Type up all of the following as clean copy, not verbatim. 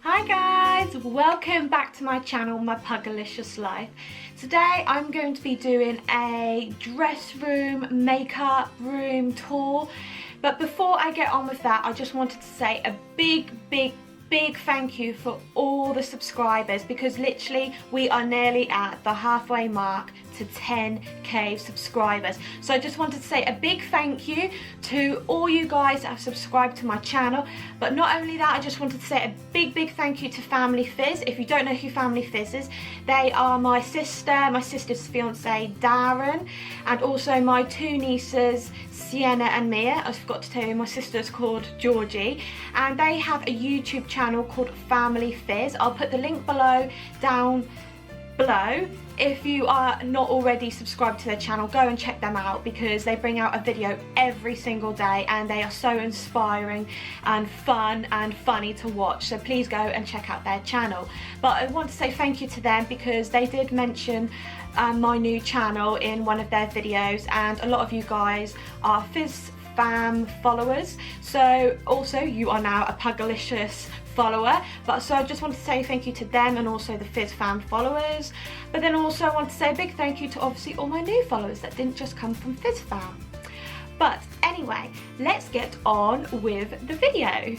Hi guys, welcome back to my channel, My Pugalicious Life. Today I'm going to be doing a dress room, makeup room tour. But before I get on with that, I just wanted to say a big thank you for all the subscribers, because literally we are nearly at the halfway mark to 10k subscribers. So I just wanted to say a big thank you to all you guys that have subscribed to my channel. But not only that, I just wanted to say a big thank you to Family Fizz. If you don't know who Family Fizz is, they are my sister's fiance Darren, and also my two nieces Sienna and Mia. I forgot to tell you, my sister's called Georgie, and they have a YouTube channel called Family Fizz. I'll put the link down below. If you are not already subscribed to their channel, go and check them out, because they bring out a video every single day and they are so inspiring and fun and funny to watch. So please go and check out their channel. But I want to say thank you to them, because they did mention my new channel in one of their videos, and a lot of you guys are Fizz fam followers, so also you are now a Pugalicious follower. But so I just want to say thank you to them and also the Fizz fam followers. But then also I want to say a big thank you to obviously all my new followers that didn't just come from Fizz fam. But anyway, let's get on with the video.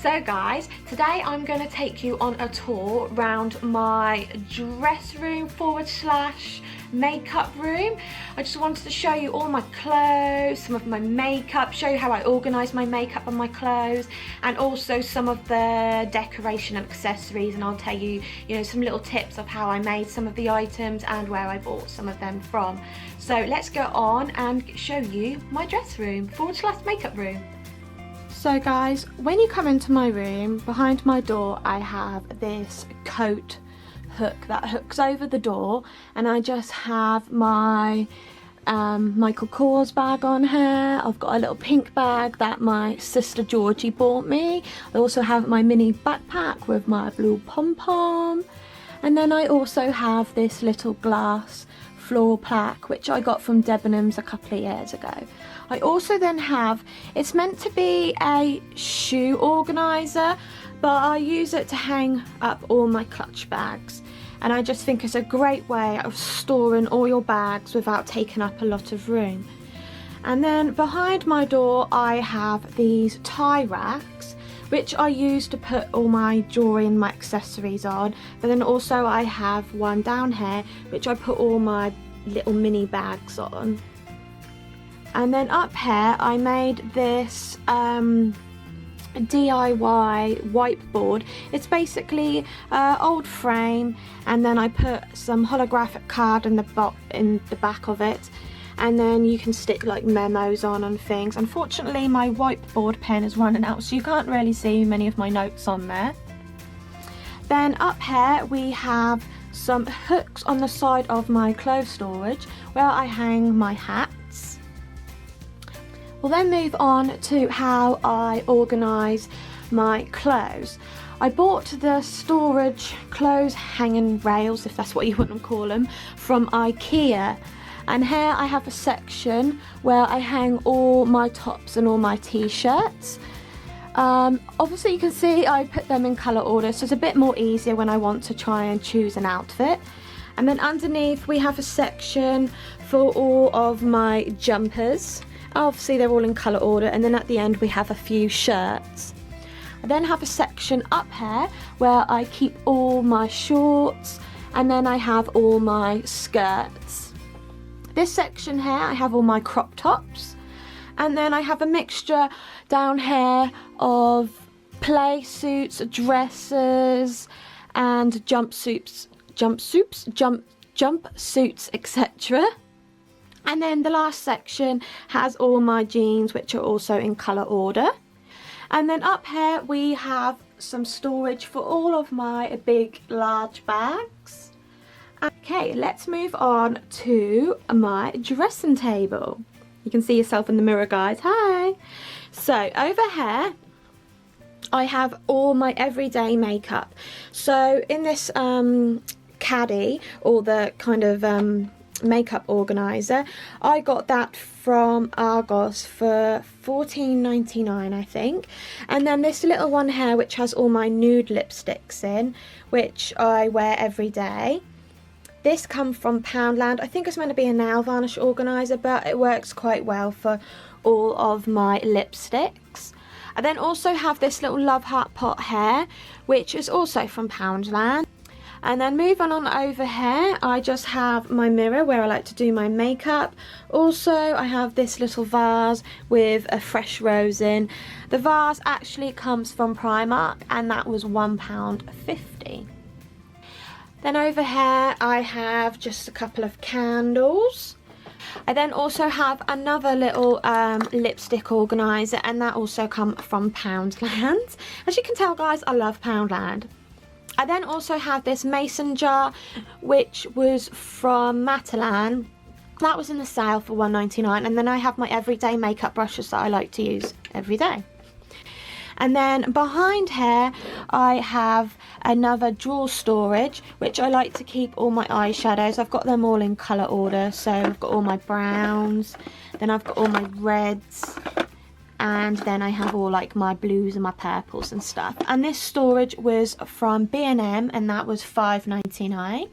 So guys, today I'm going to take you on a tour around my dress room / makeup room. I just wanted to show you all my clothes, some of my makeup, show you how I organise my makeup and my clothes, and also some of the decoration and accessories, and I'll tell you, some little tips of how I made some of the items and where I bought some of them from. So let's go on and show you my dress room / makeup room. So guys, when you come into my room, behind my door I have this coat hook that hooks over the door, and I just have my Michael Kors bag on here. I've got a little pink bag that my sister Georgie bought me. I also have my mini backpack with my blue pom-pom, and then I also have this little glass floral plaque which I got from Debenhams a couple of years ago. I also then have, it's meant to be a shoe organiser, but I use it to hang up all my clutch bags, and I just think it's a great way of storing all your bags without taking up a lot of room. And then behind my door I have these tie racks which I use to put all my jewellery and my accessories on, but then also I have one down here which I put all my little mini bags on. And then up here I made this DIY whiteboard. It's basically old frame, and then I put some holographic card in the back of it, and then you can stick like memos on and things. Unfortunately my whiteboard pen is running out, so you can't really see many of my notes on there. Then up here we have some hooks on the side of my clothes storage where I hang my hats. We'll then move on to how I organise my clothes. I bought the storage clothes hanging rails, if that's what you want to call them, from IKEA. And here I have a section where I hang all my tops and all my t-shirts. Obviously you can see I put them in colour order, so it's a bit more easier when I want to try and choose an outfit. And then underneath we have a section for all of my jumpers. Obviously they're all in colour order, and then at the end we have a few shirts. I then have a section up here where I keep all my shorts, and then I have all my skirts. This section here I have all my crop tops, and then I have a mixture down here of play suits, dresses and jumpsuits, etc. And then the last section has all my jeans, which are also in colour order. And then up here we have some storage for all of my big large bags. Okay, let's move on to my dressing table. You can see yourself in the mirror, guys. Hi! So over here I have all my everyday makeup. So in this caddy, or the kind of makeup organizer. I got that from Argos for $14.99 I think. And then this little one here which has all my nude lipsticks in, which I wear every day. This comes from Poundland. I think it's meant to be a nail varnish organizer, but it works quite well for all of my lipsticks. I then also have this little Love Heart pot here, which is also from Poundland. And then moving on over here, I just have my mirror where I like to do my makeup. Also, I have this little vase with a fresh rose in. The vase actually comes from Primark, and that was £1.50. Then over here, I have just a couple of candles. I then also have another little lipstick organizer, and that also comes from Poundland. As you can tell, guys, I love Poundland. I then also have this mason jar, which was from Matalan. That was in the sale for £1.99. And then I have my everyday makeup brushes that I like to use every day. And then behind here, I have another drawer storage, which I like to keep all my eyeshadows. I've got them all in colour order. So I've got all my browns, then I've got all my reds, and then I have all like my blues and my purples and stuff. And this storage was from B&M, and that was £5.99.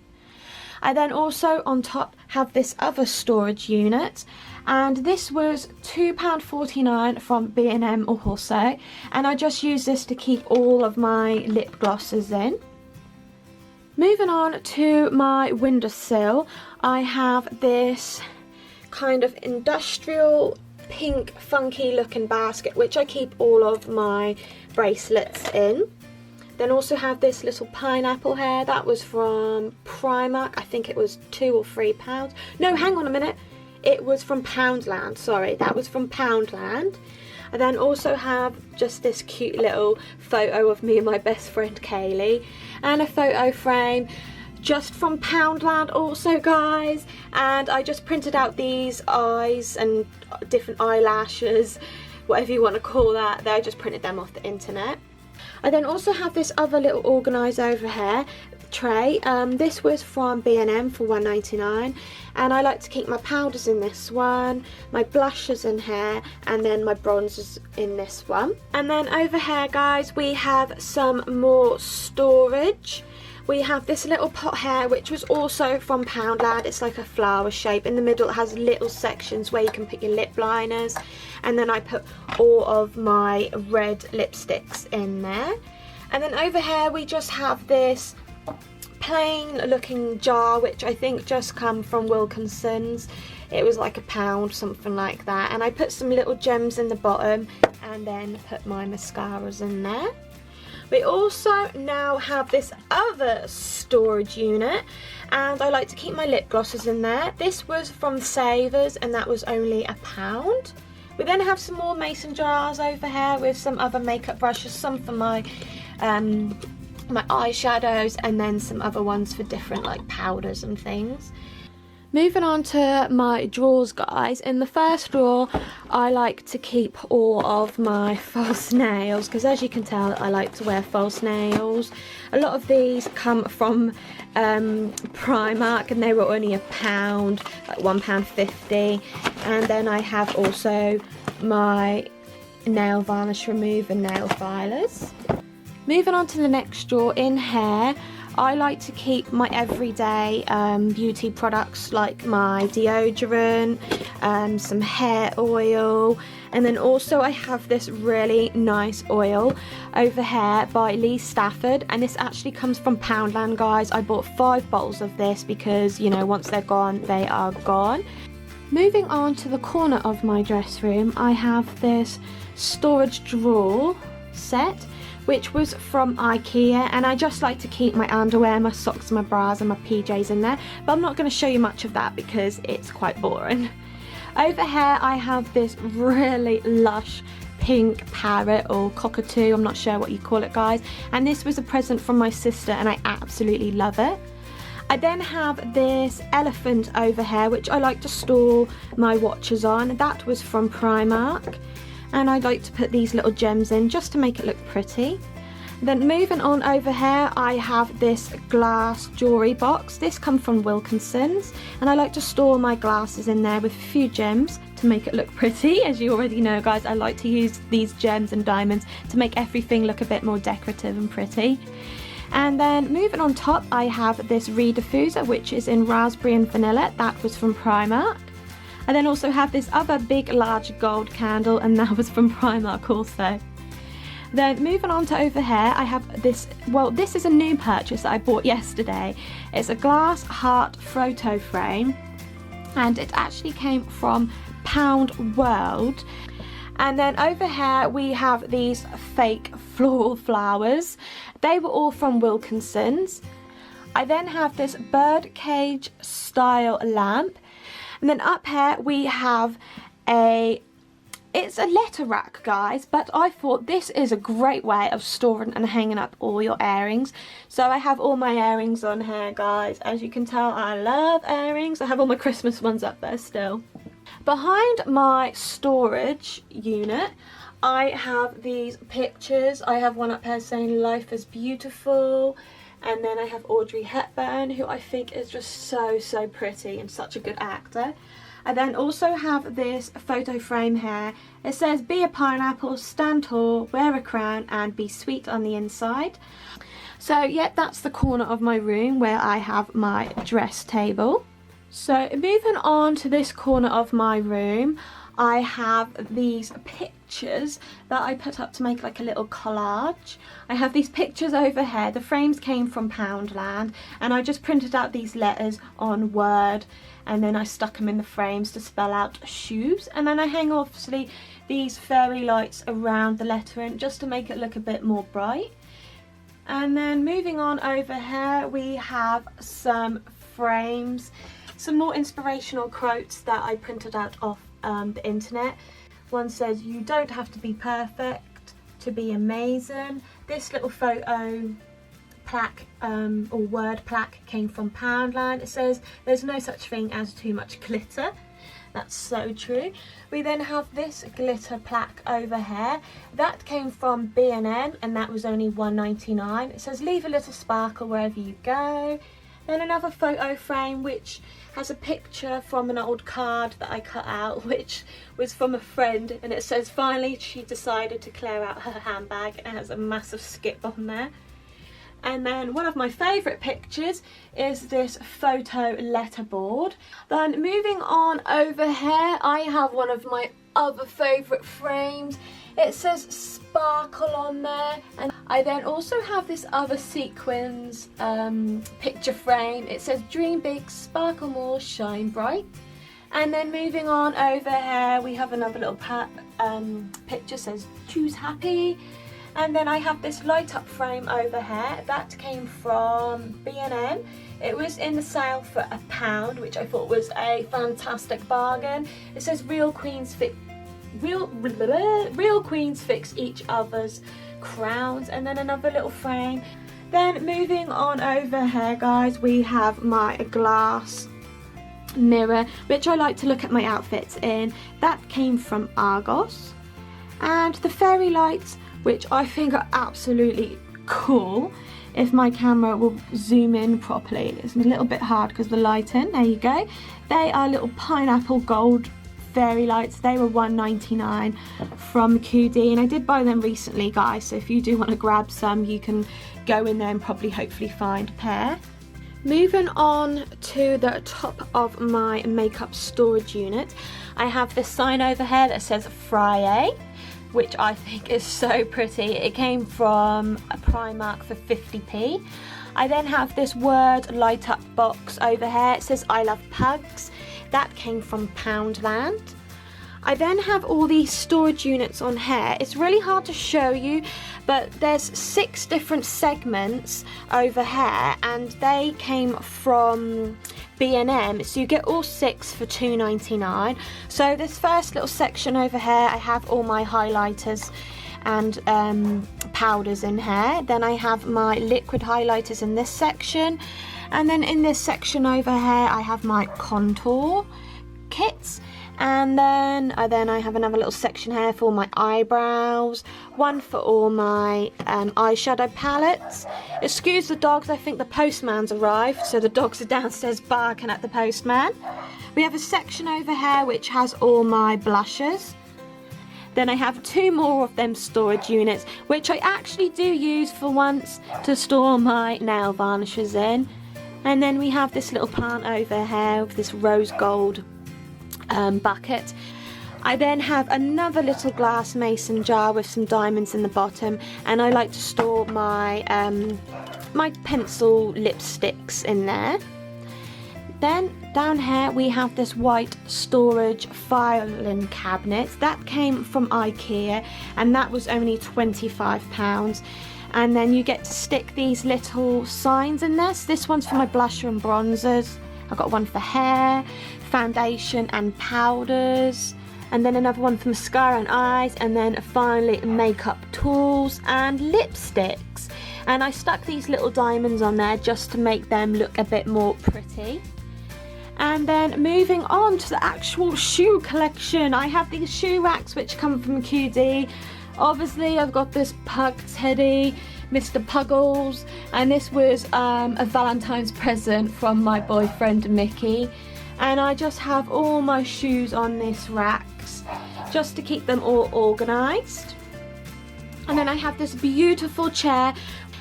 I then also on top have this other storage unit, and this was £2.49 from B&M also, and I just use this to keep all of my lip glosses in. Moving on to my windowsill, I have this kind of industrial pink funky looking basket which I keep all of my bracelets in. Then also have this little pineapple here, that was from Primark. I think it was £2 or £3. No, hang on a minute, it was from Poundland, sorry, that was from Poundland. I then also have just this cute little photo of me and my best friend Kaylee, and a photo frame just from Poundland also, guys. And I just printed out these eyes and different eyelashes, whatever you want to call that. I just printed them off the internet. I then also have this other little organiser over here, tray. This was from B&M for £1.99, and I like to keep my powders in this one, my blushes in here, and then my bronzers in this one. And then over here, guys, we have some more storage. We have this little pot here, which was also from Poundland. It's like a flower shape. In the middle it has little sections where you can put your lip liners. And then I put all of my red lipsticks in there. And then over here we just have this plain looking jar, which I think just come from Wilkinson's. It was like £1, something like that. And I put some little gems in the bottom and then put my mascaras in there. We also now have this other storage unit, and I like to keep my lip glosses in there. This was from Savers, and that was only £1. We then have some more mason jars over here with some other makeup brushes, some for my my eyeshadows, and then some other ones for different like powders and things. Moving on to my drawers, guys. In the first drawer, I like to keep all of my false nails, because as you can tell, I like to wear false nails. A lot of these come from Primark, and they were only £1, like £1.50. And then I have also my nail varnish remover nail filers. Moving on to the next drawer, in here, I like to keep my everyday beauty products like my deodorant, some hair oil, and then also I have this really nice oil over here by Lee Stafford, and this actually comes from Poundland, guys. I bought 5 bottles of this because, you know, once they're gone, they are gone. Moving on to the corner of my dress room, I have this storage drawer set, which was from IKEA, and I just like to keep my underwear, my socks, my bras and my PJs in there, but I'm not going to show you much of that because it's quite boring. Over here I have this really lush pink parrot or cockatoo, I'm not sure what you call it, guys, and this was a present from my sister and I absolutely love it. I then have this elephant over here which I like to store my watches on. That was from Primark. And I like to put these little gems in just to make it look pretty. Then moving on over here, I have this glass jewellery box. This comes from Wilkinson's, and I like to store my glasses in there with a few gems to make it look pretty. As you already know, guys, I like to use these gems and diamonds to make everything look a bit more decorative and pretty. And then moving on top, I have this rediffuser, which is in raspberry and vanilla. That was from Primark. I then also have this other big large gold candle, and that was from Primark also. Then moving on to over here, I have this, well, this is a new purchase that I bought yesterday. It's a glass heart photo frame, and it actually came from Pound World. And then over here we have these fake floral flowers. They were all from Wilkinson's. I then have this bird cage style lamp. And then up here we have it's a letter rack, guys, but I thought this is a great way of storing and hanging up all your earrings. So I have all my earrings on here, guys. As you can tell, I love earrings. I have all my Christmas ones up there still. Behind my storage unit, I have these pictures. I have one up here saying life is beautiful. And then I have Audrey Hepburn, who I think is just so pretty and such a good actor. I then also have this photo frame here. It says, be a pineapple, stand tall, wear a crown, and be sweet on the inside. So yeah, that's the corner of my room where I have my dress table. So moving on to this corner of my room, I have these pictures that I put up to make like a little collage. I have these pictures over here. The frames came from Poundland, and I just printed out these letters on Word, and then I stuck them in the frames to spell out shoes. And then I hang obviously these fairy lights around the lettering just to make it look a bit more bright. And then moving on over here, we have some frames, some more inspirational quotes that I printed out off the internet. One says, you don't have to be perfect to be amazing. This little photo plaque or word plaque came from Poundland. It says, there's no such thing as too much glitter. That's so true. We then have this glitter plaque over here. That came from B&M, and that was only $1.99. It says, leave a little sparkle wherever you go. Then another photo frame which has a picture from an old card that I cut out, which was from a friend, and it says, finally she decided to clear out her handbag, and it has a massive skip on there. And then one of my favourite pictures is this photo letterboard. Then moving on over here, I have one of my other favourite frames. It says sparkle on there, and I then also have this other sequins picture frame. It says dream big, sparkle more, shine bright. And then moving on over here, we have another little picture, says choose happy. And then I have this light up frame over here. That came from B&M. It was in the sale for £1, which I thought was a fantastic bargain. It says real queens fix each other's crowns. And then another little frame. Then moving on over here, guys, we have my glass mirror, which I like to look at my outfits in. That came from Argos. And the fairy lights, which I think are absolutely cool. If my camera will zoom in properly, it's a little bit hard because the lighting. There you go. They are little pineapple gold fairy lights. They were $1.99 from QD, and I did buy them recently, guys, so if you do want to grab some, you can go in there and probably hopefully find a pair. Moving on to the top of my makeup storage unit, I have this sign over here that says Friday, which I think is so pretty. It came from a Primark for 50p. I then have this word light up box over here. It says I love pugs. That came from Poundland. I then have all these storage units on here. It's really hard to show you, but there's 6 different segments over here, and they came from B&M, so you get all 6 for $2.99. So this first little section over here, I have all my highlighters and powders in here. Then I have my liquid highlighters in this section, and then in this section over here I have my contour kits. And then I have another little section here for my eyebrows, one for all my eyeshadow palettes. Excuse the dogs, I think the postman's arrived, so the dogs are downstairs barking at the postman. We have a section over here which has all my blushes. Then I have 2 more of them storage units, which I actually do use for once to store my nail varnishes in. And then we have this little plant over here with this rose gold bucket. I then have another little glass mason jar with some diamonds in the bottom, and I like to store my my pencil lipsticks in there. Then down here we have this white storage filing cabinet that came from IKEA, and that was only £25. And then you get to stick these little signs in there. So this one's for my blusher and bronzers. I've got one for hair, foundation and powders, and then another one for mascara and eyes, and then finally makeup tools and lipsticks. And I stuck these little diamonds on there just to make them look a bit more pretty. And then moving on to the actual shoe collection, I have these shoe racks which come from QD. Obviously I've got this Pug teddy, Mr. Puggles, and this was a Valentine's present from my boyfriend Mickey. And I just have all my shoes on this racks just to keep them all organised. And then I have this beautiful chair,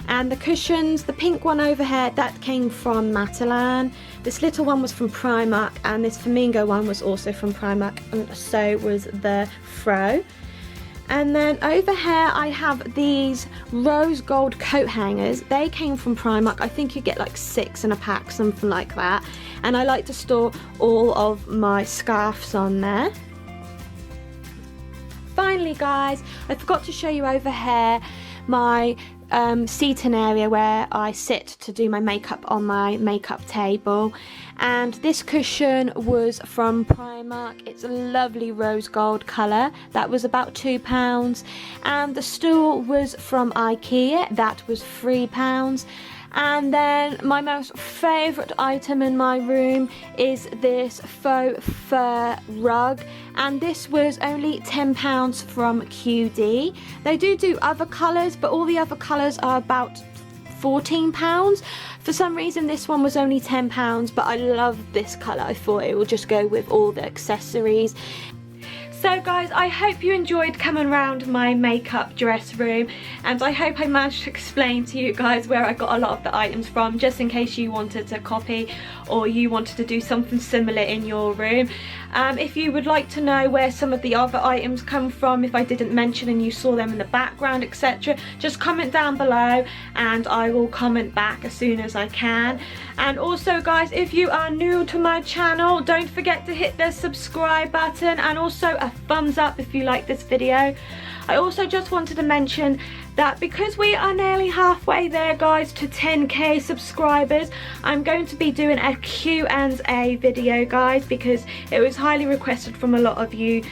and the cushions, the pink one over here, that came from Matalan. This little one was from Primark, and this flamingo one was also from Primark, and so was the fro. And then over here I have these rose gold coat hangers. They came from Primark. I think you get like 6 in a pack, something like that. And I like to store all of my scarves on there. Finally guys, I forgot to show you over here my seating area where I sit to do my makeup on my makeup table. And this cushion was from Primark. It's a lovely rose gold colour. That was about £2. And the stool was from IKEA. That was £3. And then my most favourite item in my room is this Faux Fur Rug, and this was only £10 from QD. They do other colours, but all the other colours are about £14. For some reason this one was only £10, but I love this colour. I thought it would just go with all the accessories. So guys, I hope you enjoyed coming around my makeup dress room, and I hope I managed to explain to you guys where I got a lot of the items from, just in case you wanted to copy or you wanted to do something similar in your room. If you would like to know where some of the other items come from, if I didn't mention and you saw them in the background, etc., just comment down below and I will comment back as soon as I can. And also guys, if you are new to my channel, don't forget to hit the subscribe button and also a thumbs up if you like this video. I also just wanted to mention that because we are nearly halfway there guys to 10k subscribers, I'm going to be doing a Q&A video guys, because it was highly requested from a lot of you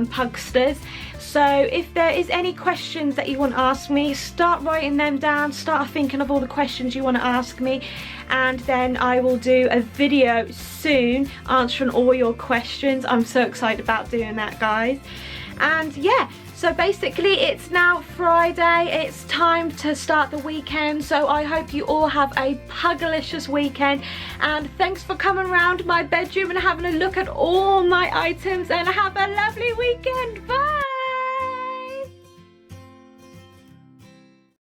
Pugsters. So if there is any questions that you want to ask me, start writing them down, start thinking of all the questions you want to ask me, and then I will do a video soon answering all your questions. I'm so excited about doing that guys. And yeah, so basically it's now Friday, it's time to start the weekend, so I hope you all have a Pugalicious weekend, and thanks for coming around my bedroom and having a look at all my items, and have a lovely weekend. Bye!